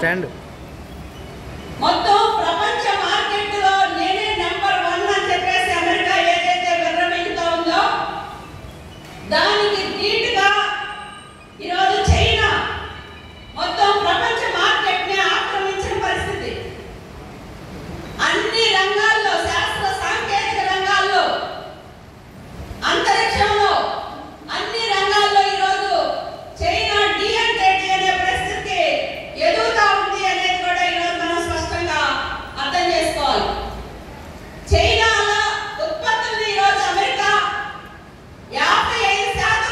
Stand మొత్తం ప్రపంచ మార్కెట్లో నేనే నెంబర్ 1 అని చెప్పేసి అమెరికా ఏదైతే విర్రవీగుతూ ఉందో దానికి ధీటుగా ఈరోజు చైనా మొత్తం ప్రపంచ మార్కెట్ని ఆక్రమించిన పరిస్థితి. అన్ని రంగాల్లో, శాస్త్ర సాంకేతిక రంగాల్లో, అంతరిక్షంలో, అన్ని రంగాల్లో ఈరోజు చైనా డిఎన్టేటీ అనే పరిస్థితికి ఎదుగుతా ఉంది అనేది కూడా ఈరోజు మనం స్పష్టంగా అర్థం చేసుకోవాలి. చైనాలో ఉత్పత్తుల్ని ఈరోజు అమెరికా 55%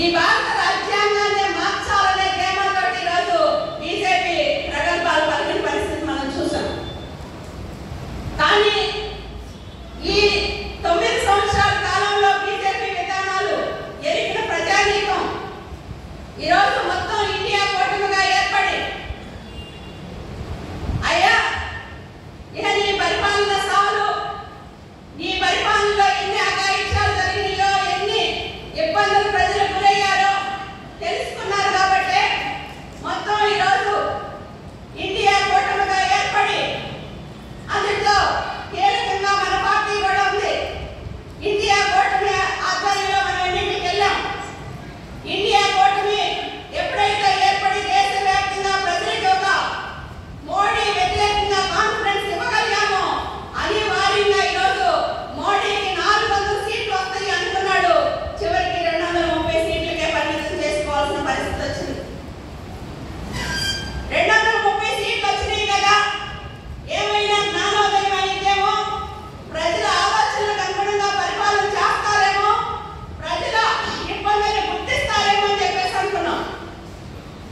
ఈ భారత రాజ్యాంగాన్ని మార్చాలనే ధీమాతో ఈరోజు బీజేపీ ప్రగల్భాలు పలికిన పరిస్థితి మనం చూసాం. కానీ ఈ 9 సంవత్సరాల కాలంలో బీజేపీ విధానాలు ఎరిగిన ప్రజానీకం ఈరోజు మొత్తం ఇండియా కూటమిగా ఏర్పడి అయ్యా ఇక నీ పరిపాలన సాలు, నీ పరిపాలనలో ఎన్ని అఘాయిత్యాలు జరిగినాయో, ఎన్ని ఇబ్బందులు ప్రజలు గురయ్యారో తెలుసుకున్నారు. కాబట్టి మొత్తం ఈరోజు ఇండియా కూటమిగా ఏర్పడి అందులో కీలకంగా మన పార్టీ కూడా ఉంది. ఇండియా కూటమి ఆధ్వర్యంలో మనం ఎన్నికలకు వెళ్ళాం. ఇండియా కూటమి ఎప్పుడైతే ఏర్పడి దేశవ్యాప్తంగా ప్రజలకు ఒక మోడీ వ్యతిరేకంగా కాన్ఫరెన్స్ ఇవ్వగలిగామో అనివార్యంగా ఈరోజు మోడీకి 400 సీట్లు వస్తాయి అనుకున్నాడు. చివరికి 230 సీట్లకే పరిమితం చేసుకోవాల్సిన పరిస్థితి వచ్చింది. 230 సీట్లు వచ్చినాయి కదా, ఏమైనా జ్ఞానోదయం అయితేమో, ప్రజల ఆలోచనలకు అనుగుణంగా పరిపాలన చేస్తారేమో, ప్రజల ఇబ్బందులు గుర్తిస్తారేమో అని చెప్పేసి అనుకున్నాం.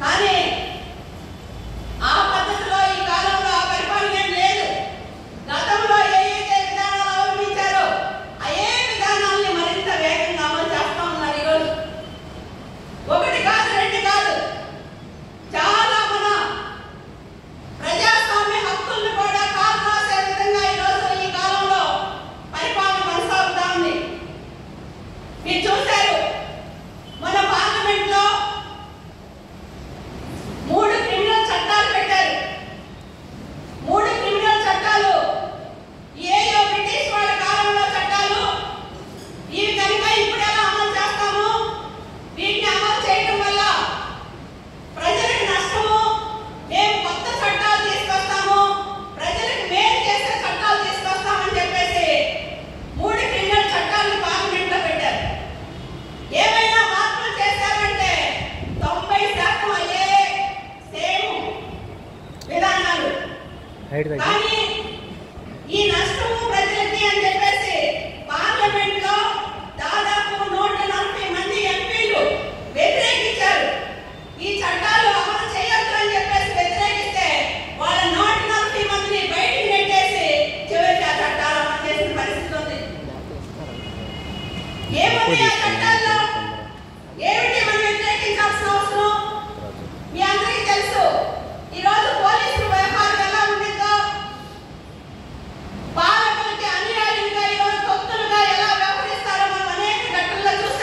కానీ ఆ పద్ధతిలో ఈ కాలంలో ఆ పరిపాలన ఏం లేదు. గతంలో ఏదైతే విధానాలు అవలంబించారో అదే విధానాల్ని మరింత వేగంగా అమలు చేస్తా ఉన్నారు. ఈరోజు ఒకటి కాదు, 2 కాదు, చాలా మన ప్రజాస్వామ్య హక్కులను కూడా కాపాడే విధంగా ఈరోజు ఈ కాలంలో పరిపాలన కొనసాగుతా ఉంది. మీరు చూశారు, మన పార్లమెంట్ లో 3 క్రిమినల్ చట్టాలు పెట్టారు. 3 క్రిమినల్ చట్టాలు ఏయో బ్రిటిష్ వాళ్ళ కాలంలో చట్టాలు. ఇవి కనుక ఇప్పుడు ఎలా అమలు చేస్తాము, వీటిని అమలు చేయడం వల్ల ప్రజలకు నష్టము, మేము కొత్త చట్టాలు తీసుకొస్తాము, ప్రజలకు మేలు చేసే చట్టాలు తీసుకొస్తామని చెప్పేసి 3 క్రిమినల్ చట్టాలను పార్లమెంట్ లో పెట్టారు. ఏమైనా మార్పులు చేశారంటే 90% అయ్యే సేమ్ విధానాలు. కానీ ఈ నష్టము ప్రజలకి అని చెప్పేసి పార్లమెంట్ లో దాదాపు 140 మంది ఎంపీలు వ్యతిరేకించారు. ఈ చట్టాలు అమలు చేయొద్దు అని చెప్పేసి వ్యతిరేకిస్తే వాళ్ళ 140 మందిని బయటికి నెట్టేసి చివరికి ఆ చట్టాలు అమలు చేసిన పరిస్థితి ఉంది. ఏముంది ఆ చట్టాల్లో? ఏమిటి మనం వ్యతిరేకించాల్సిన అవసరం? మీ అందరికీ తెలుసు, ఈరోజు పోలీసుల వ్యవహారం ఎలా ఉండిందో, పాలకులకి అన్యాయంగా ఈరోజు తొత్తులుగా ఎలా వ్యవహరిస్తారో మనం అనేక ఘట్టంలో చూసాం.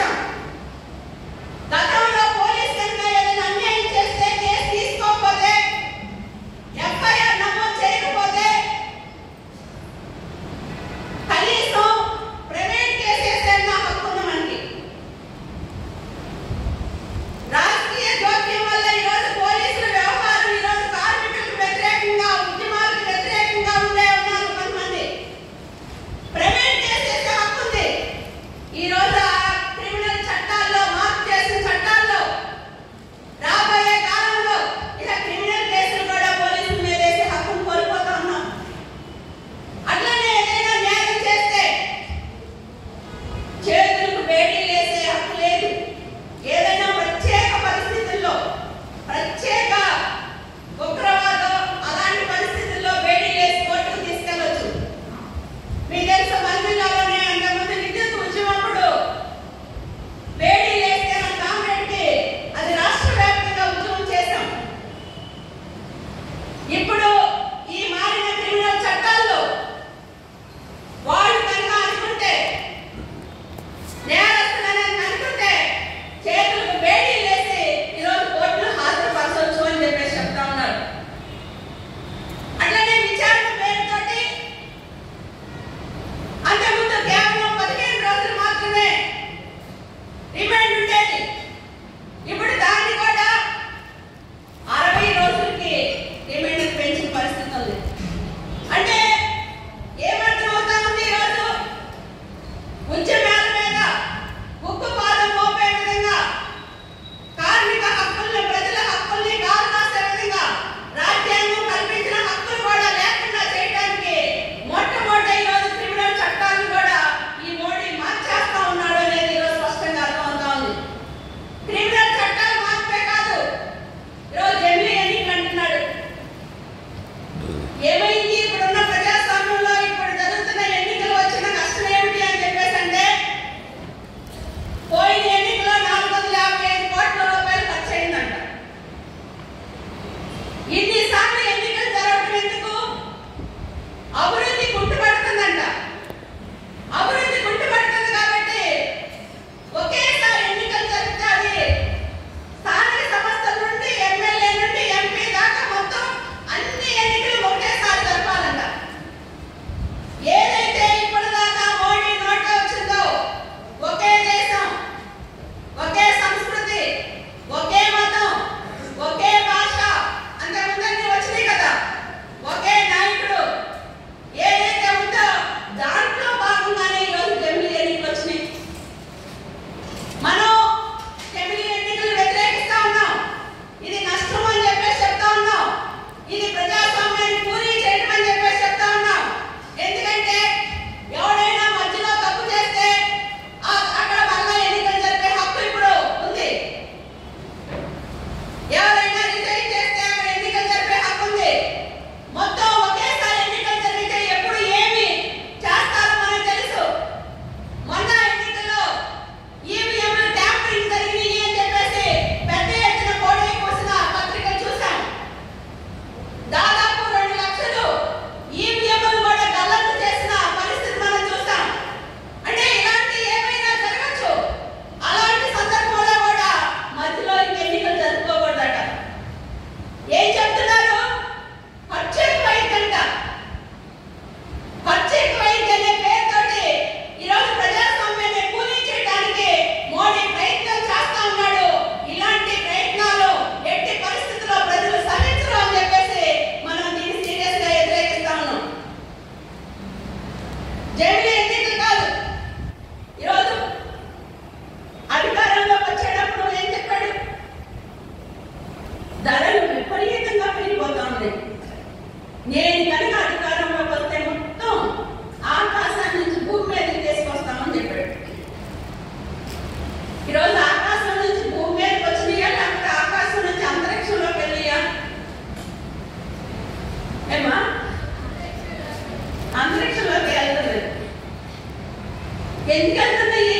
అంతరిక్షంలోకి వెళ్తుంది. ఎందుకు వెళ్తున్నాయి?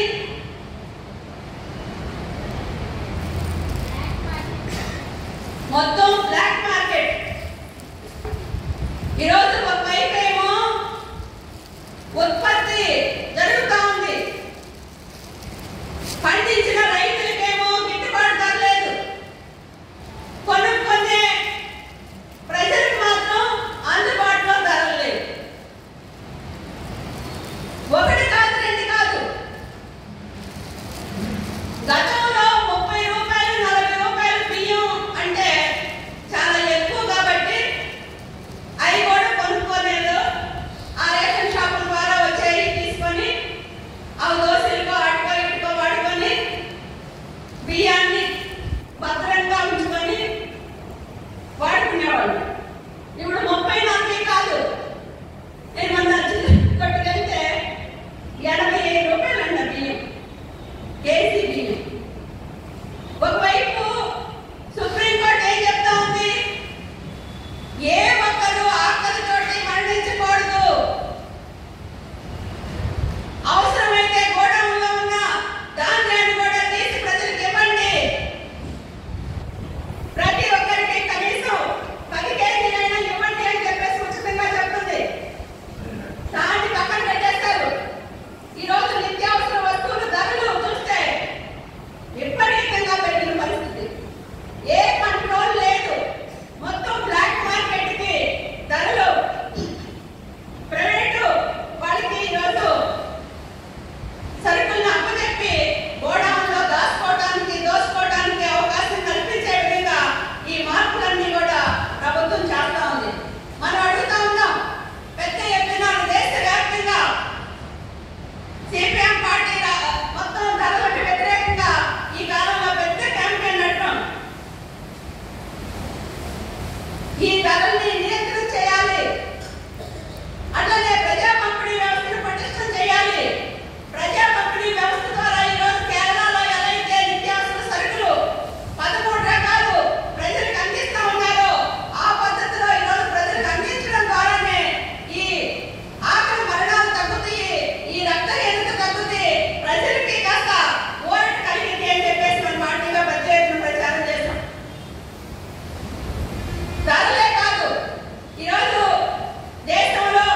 మొత్తం బ్లాక్ మార్కెట్. ఈరోజు ఒకవైపు ఏమో ఉత్పత్తి జరుగుతూ ఉంది, పండించిన రైతులకేమో గిట్టుబాటు ధర లేదు, కొనుక్కునే ప్రజలకు మాత్రం అందుబాటులో ధరలు లేవు. ఒకటి కాదు, రెండు కాదు. గతంలో 30 రూపాయలు 40 రూపాయలు బియ్యం అంటే చాలా ఎక్కువ కాబట్టి అవి కూడా కొనుక్కోలేదు. ఆ రేషన్ షాపుల ద్వారా వచ్చేవి తీసుకొని అవి దోశలకో అటుకో ఇటుకో వాడుకొని బియ్యాన్ని భద్రంగా ఉంచుకొని వాడుకునేవాళ్ళు. ఇప్పుడు 30-40 కాదు. నేను మన కొట్టుకెళ్తే 85 రూపాయలు అంట బియ్యం, కేజీ బియ్యం. ఒకవైపు సుప్రీంకోర్టు ఏం చెప్తా ఉంది? ఏ ఒక్కరు ఆకలితోటి మరణించకూడదు, అవసరమైతే గోడౌన్లో ఉన్న ధాన్యాన్ని కూడా తీసి ప్రజలకు ఇవ్వండి, ప్రతి ఒక్కరికి కనీసం 10 కేజీలైనా ఇవ్వండి అని చెప్పేసి ఉచితంగా చెప్తుంది. దాన్ని పక్కన పెట్టేస్తారు. ఈరోజు నిత్యావసర వస్తువుల ధరలు చూస్తే విపరీతంగా పెరిగిన పరిస్థితి. ఏ కంట్రోల్ లేదు. మొత్తం బ్లాక్ మార్కెట్ కి ధరలు ప్రైవేటు వాళ్ళకి ఈరోజు సరుకులను అప్పచెప్పి గోడౌన్లో దోసుకోవడానికి అవకాశం కల్పించే విధంగా ఈ మార్పులన్నీ కూడా ప్రభుత్వం చేస్తా ఉంది. మనం అడుగుతా ఉన్నాం, పెద్ద ఎత్తున దేశవ్యాప్తంగా సిపిఎం పార్టీ మొత్తం ధరలకు వ్యతిరేకంగా ఈ కాలంలో పెద్ద క్యాంపెయిన్ నడపడం. ఈ ధరల్ని నియంత్రణ చేయాలి. అట్లనే ప్రజా పంపిణీ వ్యవస్థను పటిష్టం చేయాలి. ప్రజా పంపిణీ వ్యవస్థ ద్వారా ఈరోజు కేరళలో ఎలా అయితే నిత్యావసర సరుకులు 13 రకాలు ప్రజలకు అందిస్తా ఉన్నారో ఆ పద్ధతిలో ఈరోజు ప్రజలకు అందించడం ద్వారానే ఈ ఆకలి మరణాలు తగ్గుతాయి, ఈ రక్తహీనత తగ్గుతాయి, ప్రజలకి కాస్త ఊరట కలిగింది అని చెప్పేసి మన పార్టీగా పెద్ద ఎత్తున ప్రచారం చేస్తాం. ధరలే కాదు, ఈరోజు దేశంలో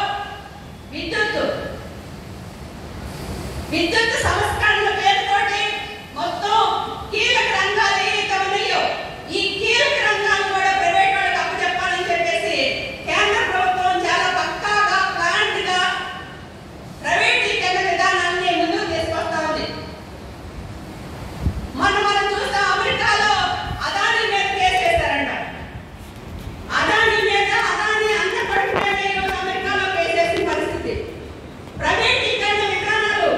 విద్యుత్ సంస్కరణల పేరుతోటి మొత్తం కీలక రంగాలు ఏవైతే ఉన్నాయో ఈ కీలక రంగాలను కూడా ప్రైవేట్ వాళ్ళకి అప్పచెప్పాలని చెప్పేసి కేంద్ర ప్రభుత్వం చాలా పక్కాగా ప్లాంట్ గా ప్రైవేటీకరణ విధానాన్ని ముందుకు తీసుకొస్తా ఉంది. మనం చూస్తాం, అమెరికాలో అదానీ మీద కేసు వేశారంట. అదానీ అన్న కడుపు మీద ఈరోజు అమెరికాలో కేసు వేసిన పరిస్థితి. ప్రైవేటీకరణ విధానాలు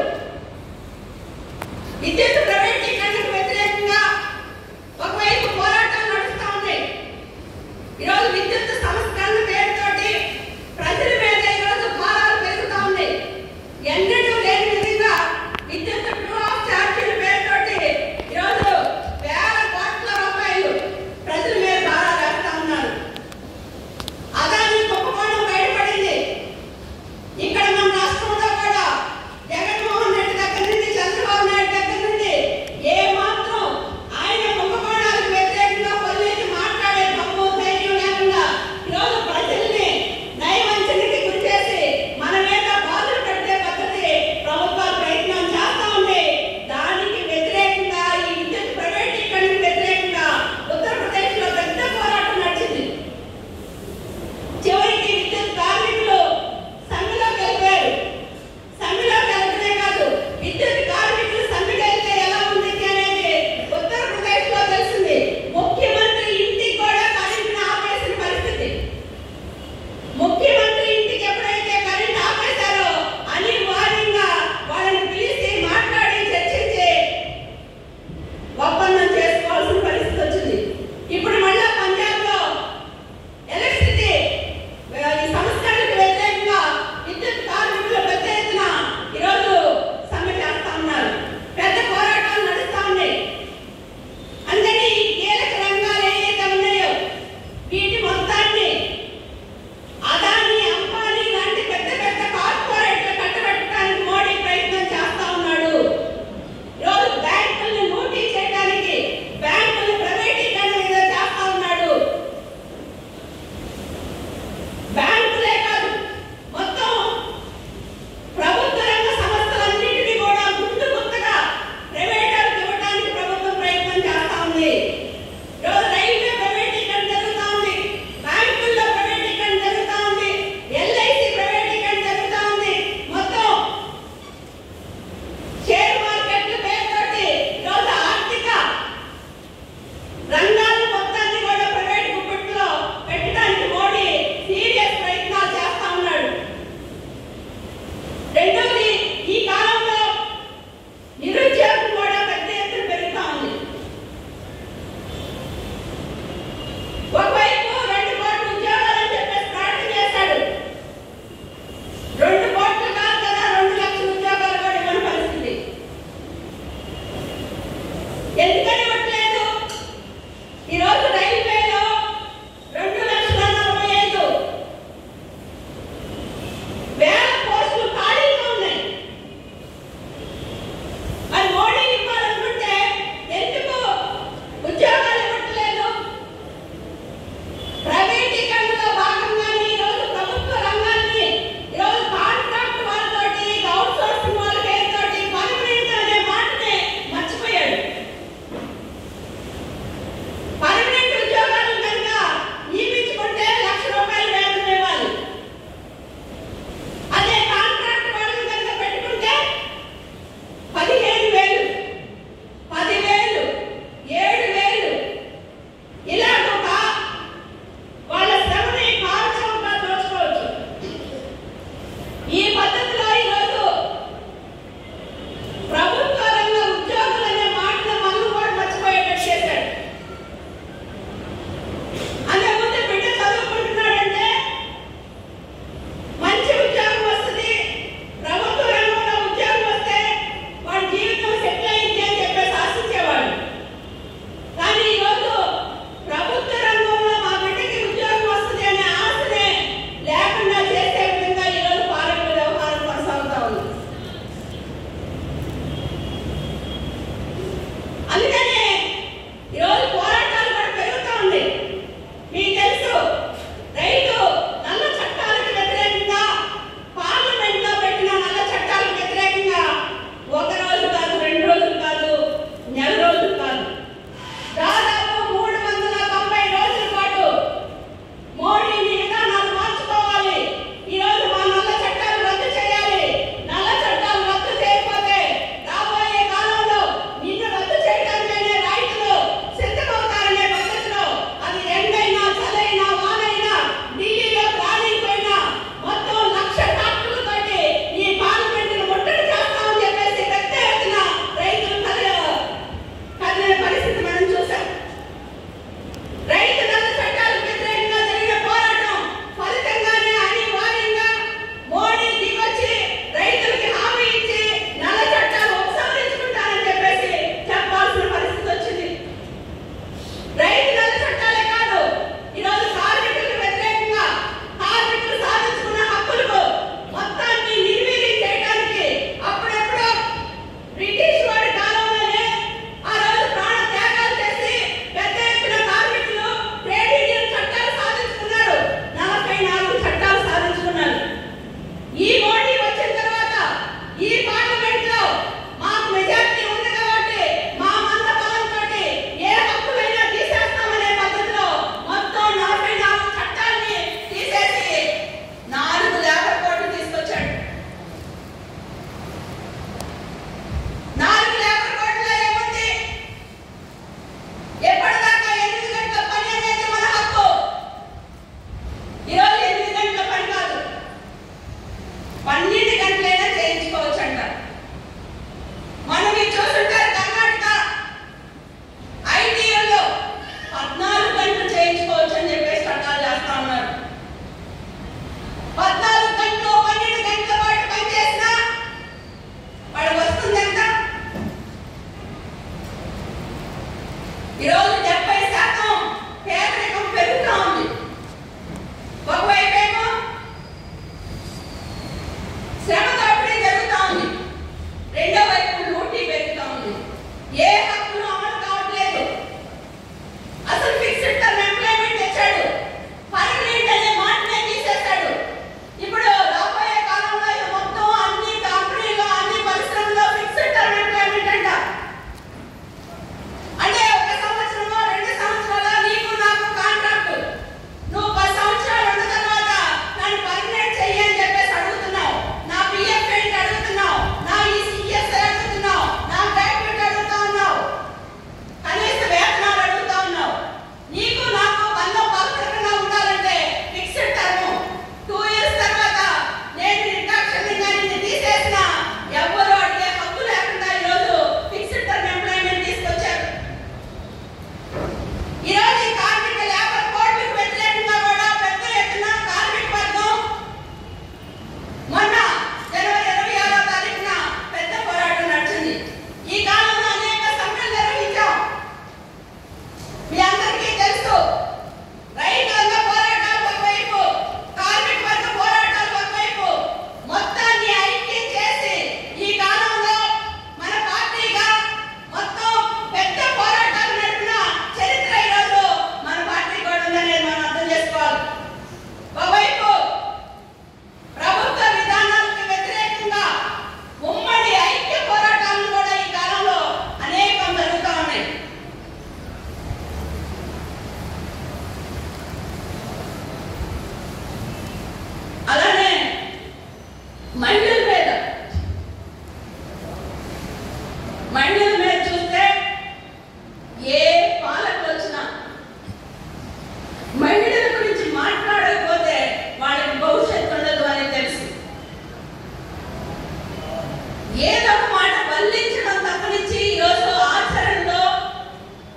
ఏదో ఒక మాట వల్లించడం తప్పనిచ్చి ఈరోజు ఆచరణలో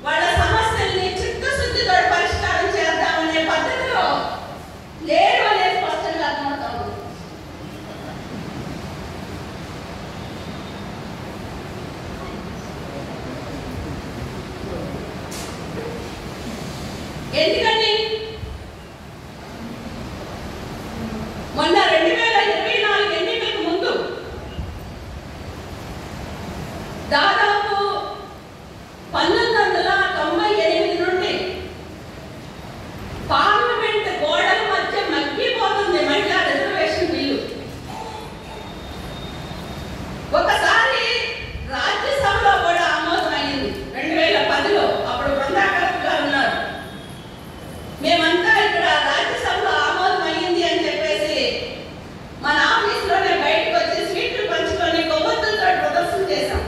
వాళ్ళ సమస్యల్ని చిత్తశుద్ధితో పరిష్కారం చేద్దామనే పద్ధతిలో లేరు అనేది స్పష్టంగా అర్థమవుతాము. ఎందుకండి మొన్న 2024 ఎన్నికలకు ముందు దాదాపు 1998 నుండి పార్లమెంట్ గోడల మధ్య మగ్గిపోతుంది మహిళా రిజర్వేషన్ బిల్లు. ఒకసారి రాజ్యసభలో కూడా ఆమోదమైంది 2010లో. అప్పుడు బృందాకర్ గారు ఉన్నారు. మేమంతా ఇక్కడ రాజ్యసభలో ఆమోదమైంది అని చెప్పేసి మన ఆఫీస్లోనే బయటకు వచ్చి స్వీట్లు పంచుకొని కొవ్వొత్తులతో ప్రదర్శన చేశాం.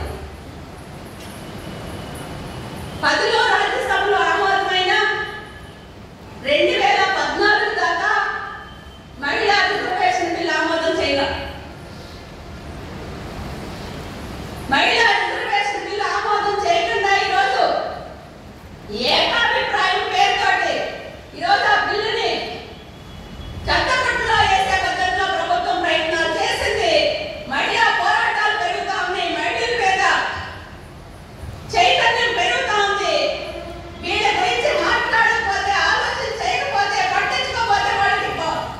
10లో రాజ్యసభలో ఆమోదమైన 2014 దాకా మహిళా రిజర్వేషన్ బిల్ ఆమోదం చేయాలి. మహిళా రిజర్వేషన్ బిల్ ఆమోదం చేయకుండా ఈరోజు ఏకాభిప్రాయం పేరుతోటి ఈరోజు ఆ బిల్లుని చట్టపట్టులో వేసే పద్ధతిలో ప్రభుత్వం ప్రయత్నాలు చేసింది. మహిళా పోరాటాలు పెరుగుతా ఉన్నాయి. మహిళల మీద చైతన్యం పెరుగుతా ఉంది. వీళ్ళ గురించి మాట్లాడకపోతే, ఆలోచన చేయకపోతే, పట్టించుకోకపోతే వాళ్ళకి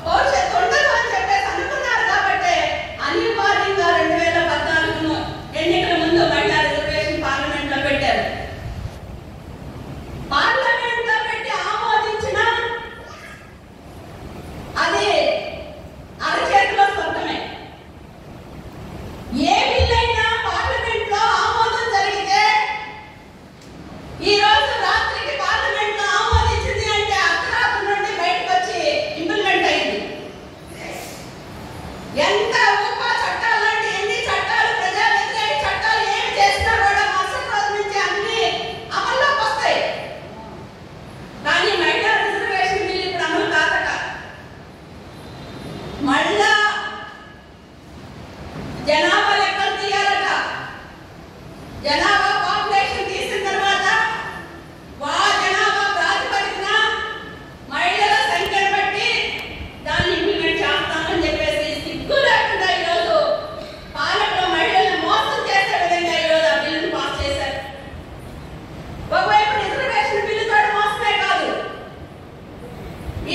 భవిష్యత్తు ఉండదు అని చెప్పేసి అనుకున్నారు. కాబట్టి అనివార్యంగా 2014 ఎన్నికల ముందు మహిళా రిజర్వేషన్ పార్లమెంట్ లో పెట్టారు. పార్లమెంట్ లో పెట్టి ఆమోదించిన అది అరచేతిలో స్వర్గమే. ఏ బిల్ అయినా పార్లమెంట్ లో ఆమోదం జరిగితే ఈ రోజు రాత్రికి పార్లమెంట్ లో ఆమోదించింది అంటే అర్ధరాత్రి నుండి బయటకు వచ్చి ఇంప్లిమెంట్ అయింది. ఎంత ఉపా చట్టాలు లాంటి ఎన్ని చట్టాలు, ప్రజా వ్యతిరేక చట్టాలు ఏమి చేసినా కూడా మరుసటి రోజు నుంచి అన్ని అమల్లోకి వస్తాయి. కానీ మహిళా రిజర్వేషన్ బిల్ ఇప్పుడు అమలు కాదట. మళ్ళా జనాభా లెక్కలు తీయాలట. జనాభా పాపులేషన్ తీసిన తర్వాత జనాభా ప్రాతిపదికన మహిళల సంఖ్యను బట్టి దాన్ని ఇంప్లిమెంట్ చేస్తామని చెప్పేసి సిగ్గు లేకుండా ఈరోజు పాలకులు మహిళలను మోసం చేసే విధంగా ఈరోజు ఆ బిల్లును పాస్ చేశారు. ఒకవైపు రిజర్వేషన్ బిల్లుతో మోసమే కాదు,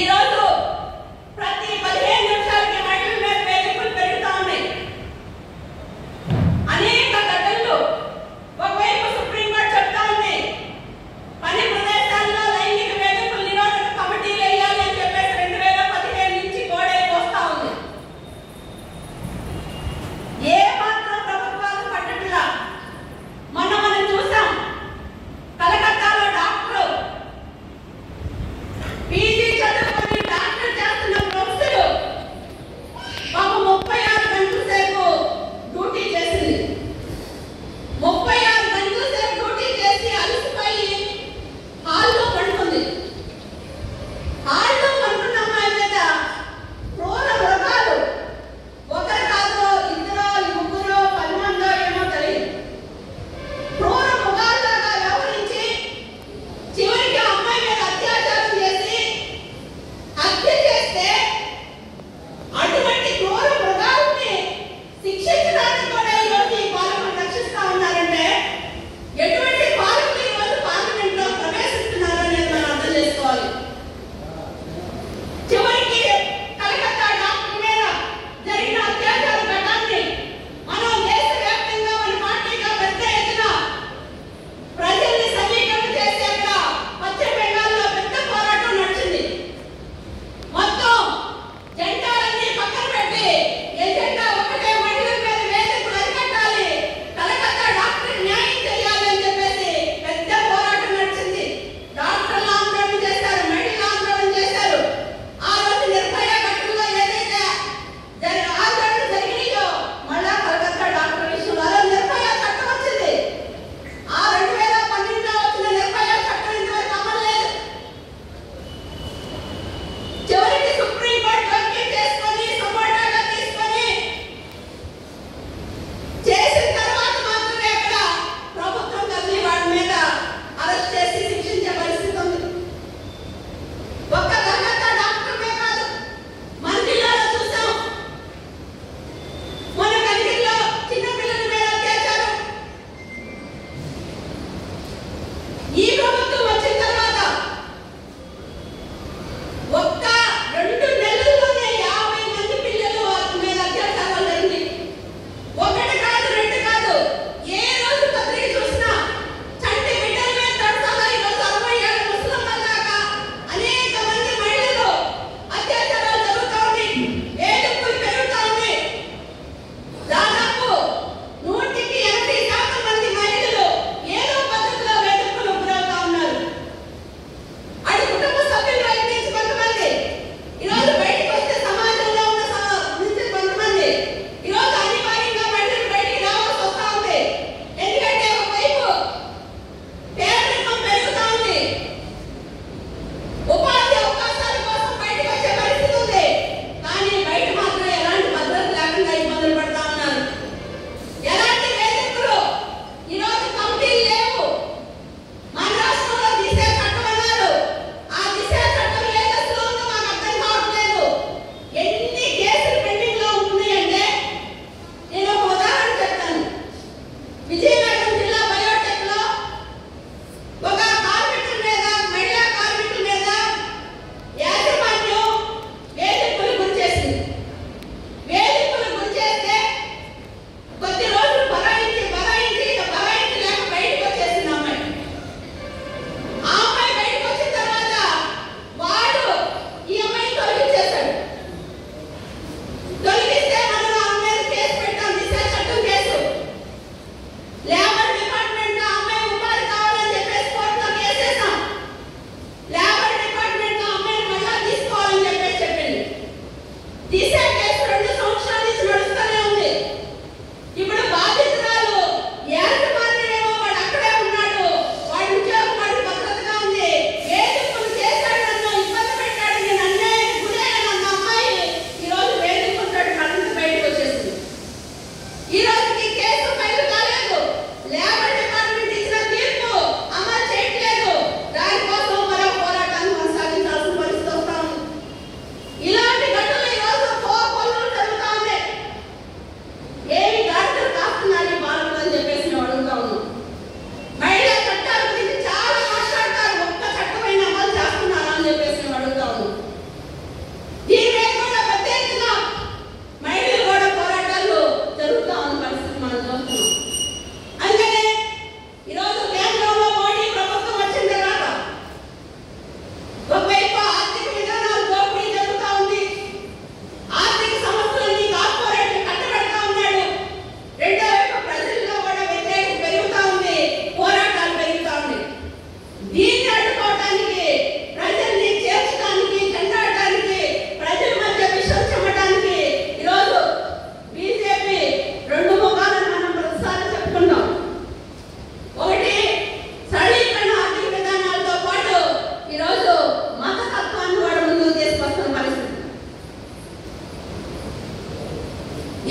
ఈరోజు ప్రతి 15 నిమిషాలకి మహిళల మీద వేధింపులు పెరుగుతూ ఉన్నాయి.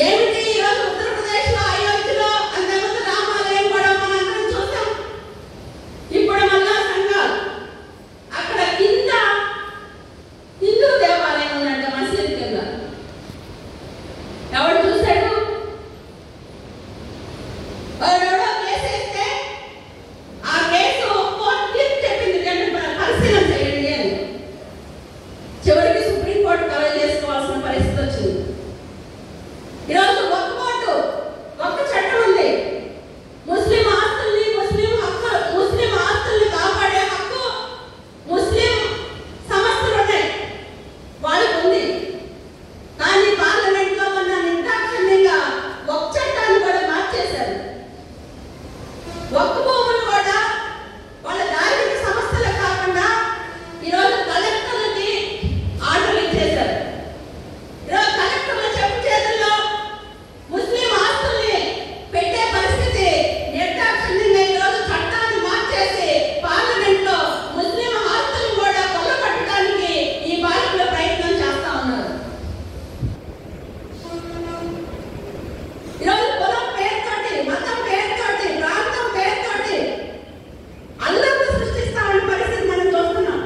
ఏమిటి ఈరోజు ఉత్తరప్రదేశ్లో అయోధ్యలో అంతకుముందు రామాలయం కూడా మనందరం చూసాం. ఇప్పుడు మళ్ళా సంఘాలు అక్కడ కింద హిందూ దేవాలయం ఉందంట మసీద్ కింద. ఎవరు చూశాడు? ఎవరో కేసేస్తే ఆ కేసు కోర్టు తీర్పు చెప్పింది పరిశీలన చేయండి అని. చివరికి సుప్రీంకోర్టు కవర్ చేసుకోవాల్సిన పరిస్థితి వచ్చింది. ఈరోజు ఒక్క కోర్టు ఒక్క చట్టం ఉంది. ముస్లిం ఆస్తుల్ని కాపాడే హక్కు ముస్లిం సంస్థలు ఉన్నాయి, వాళ్ళకు ఉంది. కానీ పార్లమెంట్ లో ఉన్న నిర్దాక్షిణ్యంగా ఒక చట్టాన్ని కూడా మార్చేశారు. ఒక్క భూములు కూడా వాళ్ళ ధార్మిక సంస్థలకు కాకుండా ఈరోజు కలెక్టర్లకి ఆర్డర్లు ఇచ్చేశారు. ఈరోజు కలెక్టర్ల చెప్పు చేతుల్లో ముస్లిం ఆస్తుల్ని పెట్టే పరిస్థితి నిర్దాక్షిణ్యంగా ఈరోజు చట్టాన్ని మార్చేసి పార్లమెంట్ లో ముస్లిం ఆస్తులను కూడా కొల్లగొట్టడానికి ఈ పాలకులు ప్రయత్నం చేస్తా ఉన్నారు. ఈరోజు కులం పేరుతోటి, మతం పేరుతోటి, ప్రాంతం పేరుతోటి అల్లర్లు సృష్టిస్తామన్న పరిస్థితి మనం చూస్తున్నాం.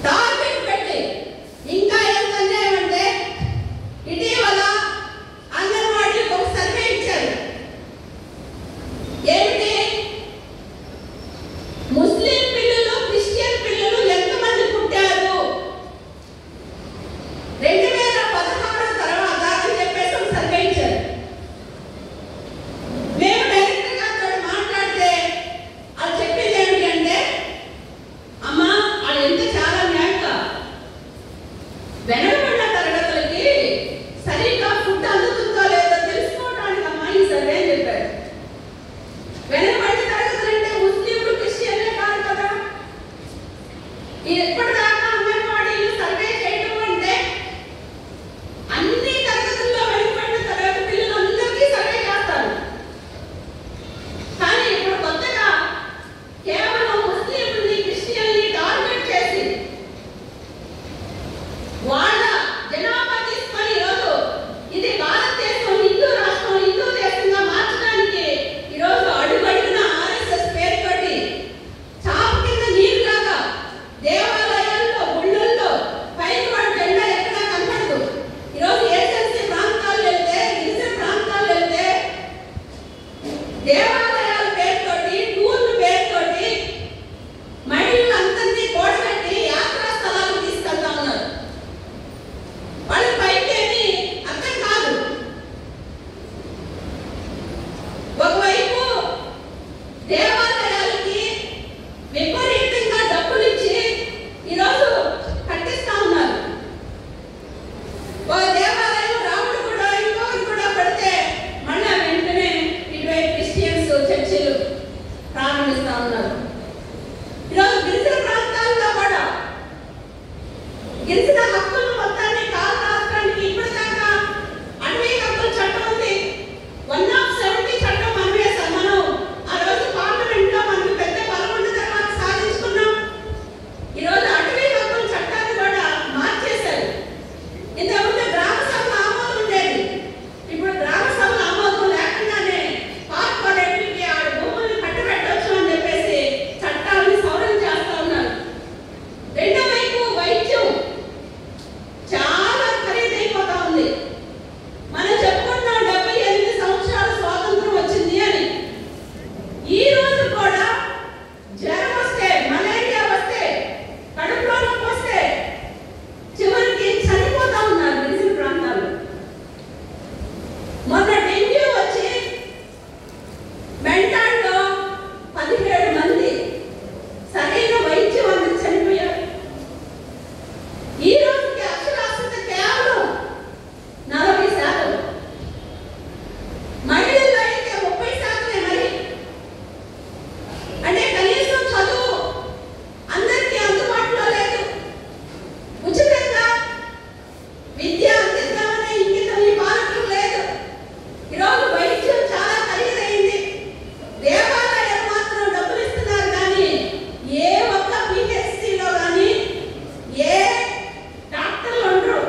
టార్గెట్ పెట్టి ఇంకా ఎంత అన్యాయం అంటే ఇటీవల అంగన్వాడీలకు ఒక సర్వే ఇచ్చారు. ఏమిటి? ముస్లిం పిల్లలు క్రిస్టియన్ పిల్లలు ఎంతమంది పుట్టారు 2016 తర్వాత అని చెప్పేసి ఒక సర్వే ఇచ్చారు. మేము డైరెక్టర్ గారితో మాట్లాడితే అది చెప్పింది ఏమిటి అంటే, అమ్మా అది ఎంత చాలా న్యాయంగా వెనకబడిన తరగతులకి సరిగ్గా ఫుడ్ అందుతుందో లేదో తెలుసుకోవడానికి అమ్మా ఈ సర్వే అని చెప్పారు. వెనకబడిన తరగతులు అంటే ముస్లింలు క్రిస్టియన్లే కాదు కదా. ఎప్పటిదాకా అంగన్వాడీలు సర్వే చేయడం అంటే అన్ని తరగతుల్లో వెనుకబడిన తరగతి పిల్లలందరికీ సర్వే చేస్తారు. కానీ ఇప్పుడు కొత్తగా కేవలం ముస్లింలని క్రిస్టియన్ని టార్గెట్ చేసి వాళ్ళ జనాభా తీసుకొని ఈరోజు ఇది భారతదేశం హిందూ రాష్ట్రం, హిందూ దేశంగా మార్చడానికి ఈరోజు అడుగడుగున ఆర్ఎస్ఎస్ పేరుతోటి చాప కింద నీరులాగా దేవాలయాల్లో గుళ్ళల్లో పైకి వాడి జెండా ఎక్కడా కనపడదు. ఈరోజు ఏజెన్సీ ప్రాంతాలు వెళ్తే, గిరిజన ప్రాంతాలు వెళ్తే దేవాలయాల పేరుతోటి, టూర్ల పేరుతోటి మహిళలందరినీ కూడబెట్టి యాత్రా స్థలాలకు తీసుకెళ్తా ఉన్నారు. వాళ్ళ పైకి ఏమీ అర్థం కాదు. ఒకవైపు దేవాలయాలకి విపరీతంగా డబ్బులు ఇచ్చి ఈరోజు కట్టిస్తా ఉన్నారు. ఒక దేవాలయం రాముడు కూడా ఇంకొకరు కూడా పెడితే మళ్ళా వెంటనే ఇటువైపు క్రిస్టియన్స్ చర్చిలు ప్రారంభిస్తా ఉన్నారు. ఈరోజు గిరిజన ప్రాంతాల్లో కూడా గిరిజన హక్కులు మొత్తాన్ని కాలు రాష్ట్రానికి ఇప్పటిదాకా అటవీ హక్కుల చట్టం ఉంది. 170 చట్టం మనం వేసాం. మనం ఆ రోజు పార్లమెంట్ లో మనకు పెద్ద బలం ఉన్న తర్వాత సాధించుకున్నాం. ఈరోజు అటవీ హక్కుల చట్టాన్ని కూడా మార్చేశారు. ఇంతకుముందు గ్రామ సభల ఆమోదం ఉండేది. ఇప్పుడు గ్రామ సభల ఆమోదం లేకుండానే కార్పొరేట్లకి ఆ భూముల్ని కట్టబెట్టవచ్చు అని చెప్పేసి చట్టాలని సవరణ చేస్తా ఉన్నారు. రెండో వైపు వైద్యం చాలా ఖరీదైపోతా ఉంది. మనం చెప్పుకుంటున్నాం 78 సంవత్సరాల స్వాతంత్రం వచ్చింది అని. ఈ రోజు కూడా జ్వరం వస్తే, మలేరియా వస్తే, కడుపులో నొప్పి వస్తే చివరికి చనిపోతా ఉన్నారు గిరిజన ప్రాంతాల్లో. మొన్న డెంగ్యూ వచ్చి మెంటాల్లో 17 మంది సరైన వైద్యం అంది చనిపోయారు. ఈ రోజుకి అక్షరాస్యత కేవలం 40%. మహిళల్లో అయితే 30%. మరి అంటే కనీసం చదువు అందరికీ అందుబాటులో లేదు. ఉచితంగా విద్య అందిద్దామనే ఇంగితం ఈ పాలకులకు లేదు. ఈరోజు వైద్యం చాలా ఖరీదైంది. దేవాలయాలు మాత్రం డబ్బులు ఇస్తున్నారు కానీ ఏ ఒక్క పిహెచ్సిలో కానీ ఏ డాక్టర్లు ఉండరు.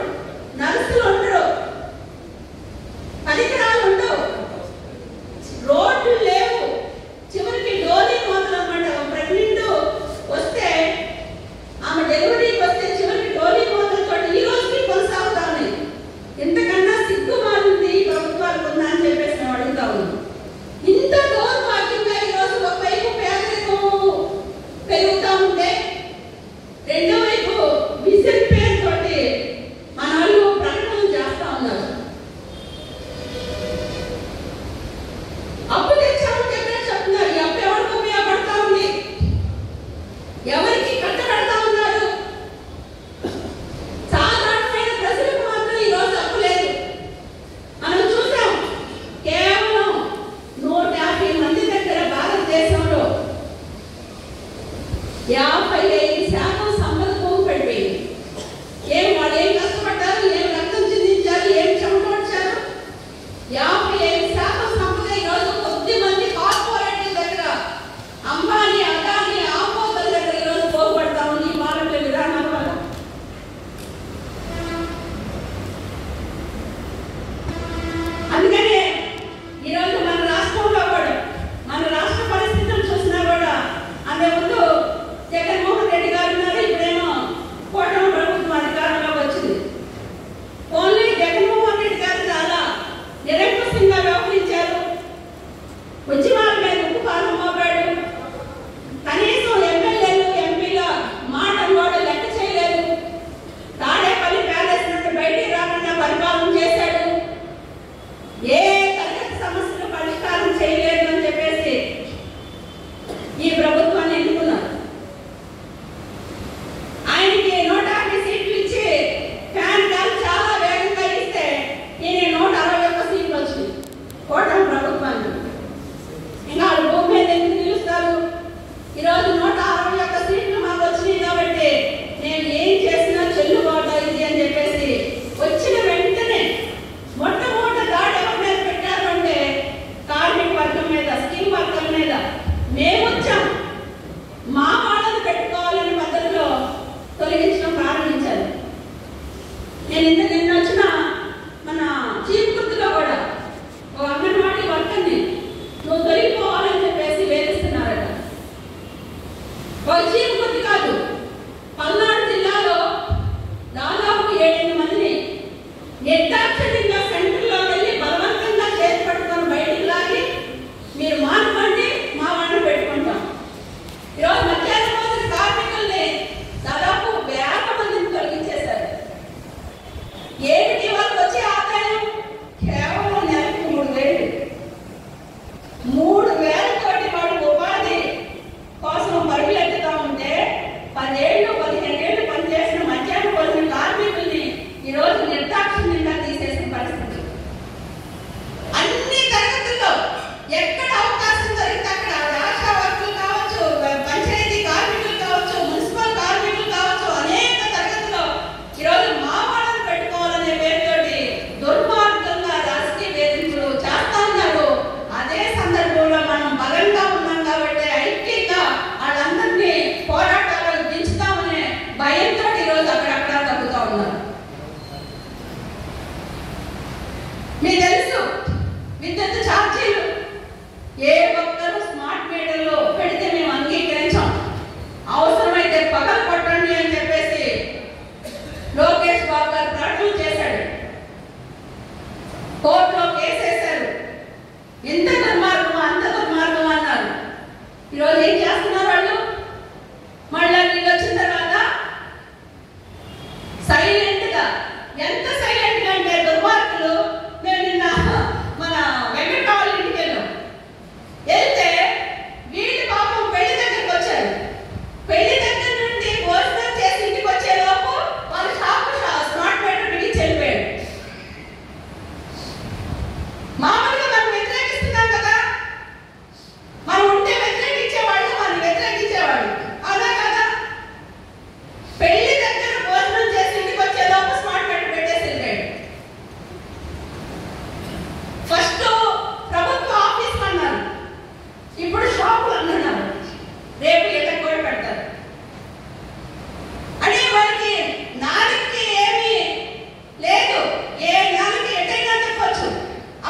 నిన్న వచ్చిన మన చీఫ్ గుర్తులో కూడా ఒక అంగన్వాడీ వర్కర్ని నువ్వు తొలగిపోవాలని చెప్పేసి వేధిస్తున్నారట. ఒక చీఫ్ గుర్తు కాదు, పల్నాడు జిల్లాలో దాదాపు 7 మందిని నిర్దాక్షిణ్యంగా సెంటర్లో వెళ్ళి బలవంతంగా చేతి పట్టుకొని బయటికి లాగి మీరు మానుకోండి, మా వాళ్ళని పెట్టుకుంటాం. ఈరోజు మధ్యాహ్న భోజన కార్మికుల్ని దాదాపు 1000 మందిని తొలగించేశారు. ఏమిటి వాళ్ళకి వచ్చే ఆదాయం? కేవలం నెలకు 3000. 3000 తోటి వాళ్ళు ఉపాధి కోసం పరుగులెత్తుతా ఉంటే 10 ఏళ్ళు 15 ఏళ్ళు పనిచేసిన మధ్యాహ్న భోజన కార్మికుల్ని ఈరోజు నిర్దాక్షిణ్యంగా తీసేసిన పరిస్థితి. అన్ని తరగతుల్లో ఎక్కడ అవకాశం దొరికితే అక్కడ ఆశా వర్కులు కావచ్చు, పంచాయతీ కార్మికులు కావచ్చు, మున్సిపల్ కార్మికులు కావచ్చు, అనేక తరగతుల్లో ఈరోజు మా వాళ్ళని పెట్టుకోవాలనే పేరుతోటి దుర్మార్గంగా రాజకీయ వేధింపులు చేస్తా ఉన్నారు. అదే సందర్భంలో మనం బలంగా ఉన్నాం కాబట్టి ఐక్యంగా వాళ్ళందరినీ పోరాటాలకు దించుతామనే భయంతో ఈరోజు అక్కడక్కడ తగ్గుతా ఉన్నారు. మీకు తెలుసు విద్యుత్ ఛార్జీలు ఏ ఒక్కరు స్మార్ట్ మీటర్లు పెడితే మేము అంగీకరించాం, అవసరమైతే పగలు కొట్టండి అని చెప్పేసి లోకేష్ బాబు గారు ప్రకటన చేశాడు. కోర్టులో కేసేశారు. ఎంత దుర్మార్గమా అంత దుర్మార్గమా అన్నారు. ఈరోజు ఏం చేస్తున్నారు వాళ్ళు? మళ్ళీ వీళ్ళు వచ్చిన తర్వాత సైలెంట్ గా, ఎంత సైలెంట్ గా అంటే దుర్మార్గులు. మేము నిన్న మన వెంకటరావు ఇంటికి వెళ్ళాం. వెళ్తే వీళ్ళు పాపం పెళ్లి దగ్గరికి వచ్చారు. పెళ్లి దగ్గర నుండి భోజనం చేసి ఇంటికి వచ్చే లోపు వాళ్ళు స్మార్ట్ మీటర్ బిగించి వెళ్ళిపోయాడు. మామూలుగా మనం వ్యతిరేకిస్తున్నాం కదా, మనం ఉంటే వ్యతిరేకించేవాళ్ళు, మనం వ్యతిరేకించేవాళ్ళు, అలా కదా. పెళ్లి దగ్గర భోజనం చేసి ఇంటికి వచ్చే లోపు స్మార్ట్ మీటర్ పెట్టేసి వెళ్ళిపోయాడు. ఫస్ట్ ప్రభుత్వ ఆఫీస్ అన్నారు, ఇప్పుడు షాపులు అంటున్నారు, రేపు ఇళ్ళకి కూడా పెడతారు. అంటే వారికి నాలుగుకి ఏమీ లేదు, ఏ నాలుగుకి ఎటైనా చెప్పొచ్చు.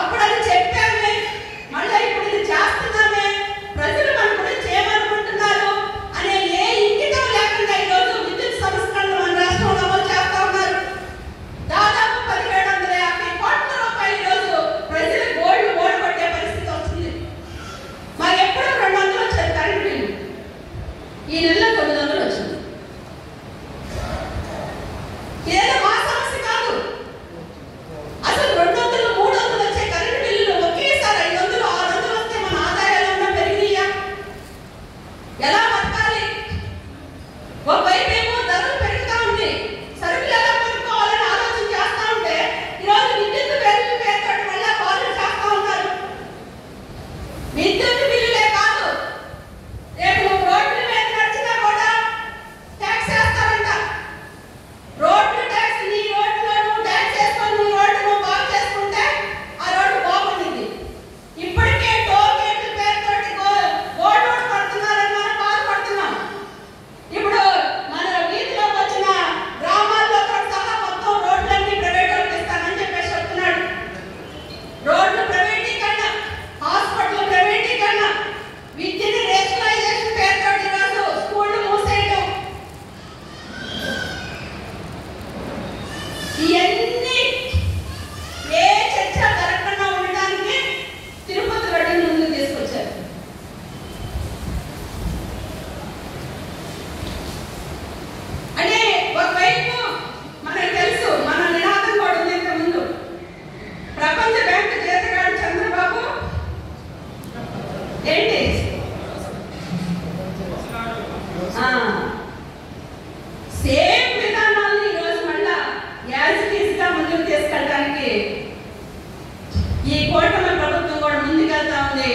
అప్పుడు అది చెప్పామే, మళ్ళీ ఇప్పుడు ఇది చేస్తున్నామే, ప్రజలు మన గురించి ఏమనుకుంటున్నారు అనే ఏ ఇంకితం లేకుండా ఈరోజు విద్యుత్ సంస్కరణలు మన రాష్ట్రంలో అమలు చేస్తా ఉన్నారు. దాదాపు 1750 కోట్ల రూపాయలు ఈరోజు ప్రజలు గోల్డ్ ఓడగొట్టే పరిస్థితి వస్తుంది. మరి ఎప్పుడు 200 వచ్చారు కరెంట్ బిల్లు, ఈ నెలలో 900 వచ్చింది. ఇదేదో మా సమస్య కాదు. అసలు 200, 300 వచ్చే కరెంట్ బిల్లులు ఒకేసారి 500, 600 వస్తే మన ఆదాయాలు ఏమన్నా పెరిగినాయా? ఎలా బతకాలి? ఒకవైపు ఏమో ధరలు పెరుగుతా ఉంది, సరుకులు ఎలా కొనుక్కోవాలని ఆలోచన చేస్తా ఉంటే ఈరోజు విద్యుత్ బిల్లుల పేరుతో మళ్ళీ బాధలు చేస్తా ఉన్నారు. విద్యుత్ బిల్లులే కాదు, రేపు రోడ్ల మీద నడిచినా కూడా ట్యాక్స్ వేస్తారంట. రోడ్లు ట్యాక్స్, నీ రోడ్లో నువ్వు ట్యాక్స్ వేసుకొని నీ రోడ్డు నువ్వు బాగు చేసుకుంటే ఆ రోడ్డు బాగుంటుంది. ఇప్పటికే టోల్ గేట్ల పేరుతోటి గోల్డ్ పడుతున్నారని మనం బాధపడుతున్నాం. ఇప్పుడు మన వీధిలోకి వచ్చిన గ్రామాల్లో సహా మొత్తం రోడ్లన్నీ ప్రైవేట్ వాళ్ళకి ఇస్తానని చెప్పేసి చెప్తున్నాడు. రోడ్లు ప్రైవేటీకరణ, హాస్పిటల్ ప్రైవేటీకరణ, విద్యని రేషనలైజేషన్ పేరుతో ఈరోజు స్కూళ్ళు మూసేయడం, ఇవన్నీ ఏ చర్చ జరగకుండా ఉండడానికి తిరుపతి రెడ్డిని ముందుకు తీసుకొచ్చారు. అంటే ఒకవైపు మనకు తెలుసు, మన నినాదం కూడా ఉంది ఇంత ముందు, ప్రపంచ బ్యాంకు జీతగాడు చంద్రబాబు ఏంటి సేమ్ విధానాన్ని ఈరోజు మళ్ళా యాజ్ ఇట్ ఈజ్ గా ముందుకు తీసుకెళ్ళడానికి ఈ కూటమి ప్రభుత్వం కూడా ముందుకెళ్తా ఉంది.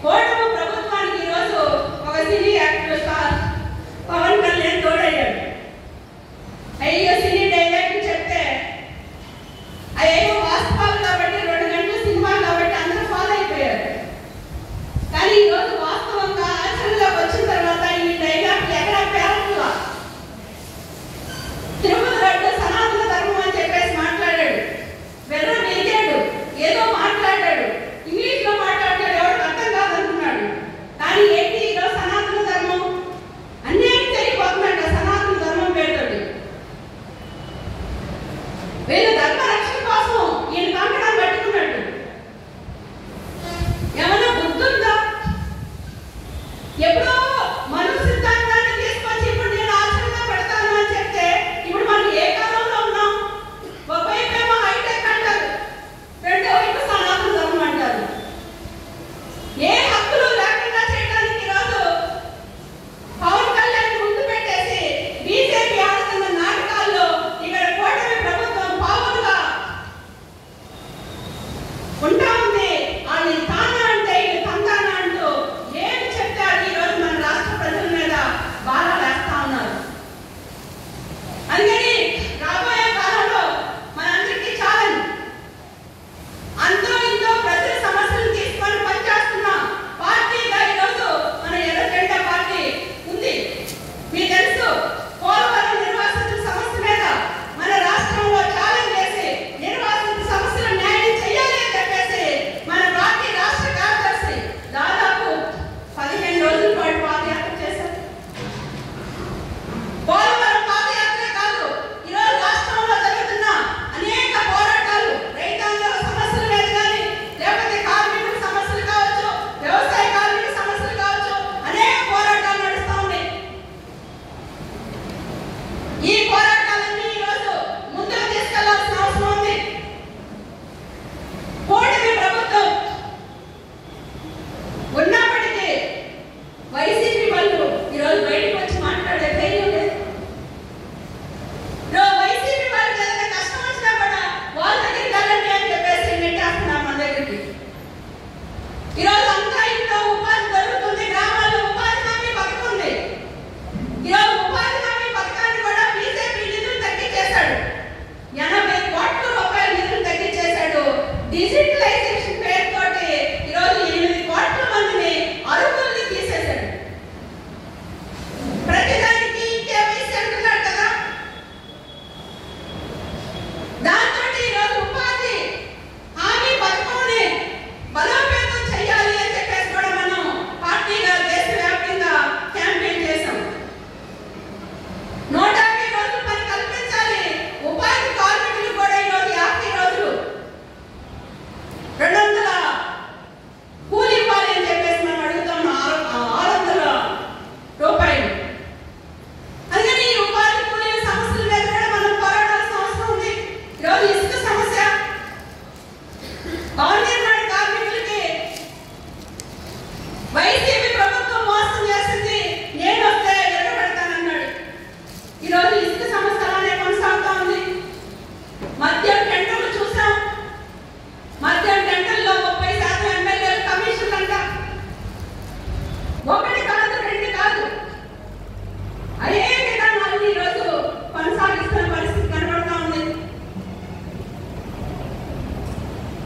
కూటమి ప్రభుత్వానికి ఈరోజు ఒక cine actor star Pawan Kalyan తోడయ్యాడు. అయ్యో సినీ డైలాగ్ చెప్తే అయ్యో వాస్తవాలు కాబట్టి 2 గంటల సినిమా కాబట్టి అందరూ ఫాలో అయిపోయారు. కానీ ఈరోజు వాస్తవంగా ఆచరణలోకి వచ్చిన తర్వాత ఈ డైలాగ్ ఎక్కడ పేరులా తిరుపతి రెడ్డి సనాతన ధర్మం అని చెప్పేసి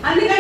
అందుకని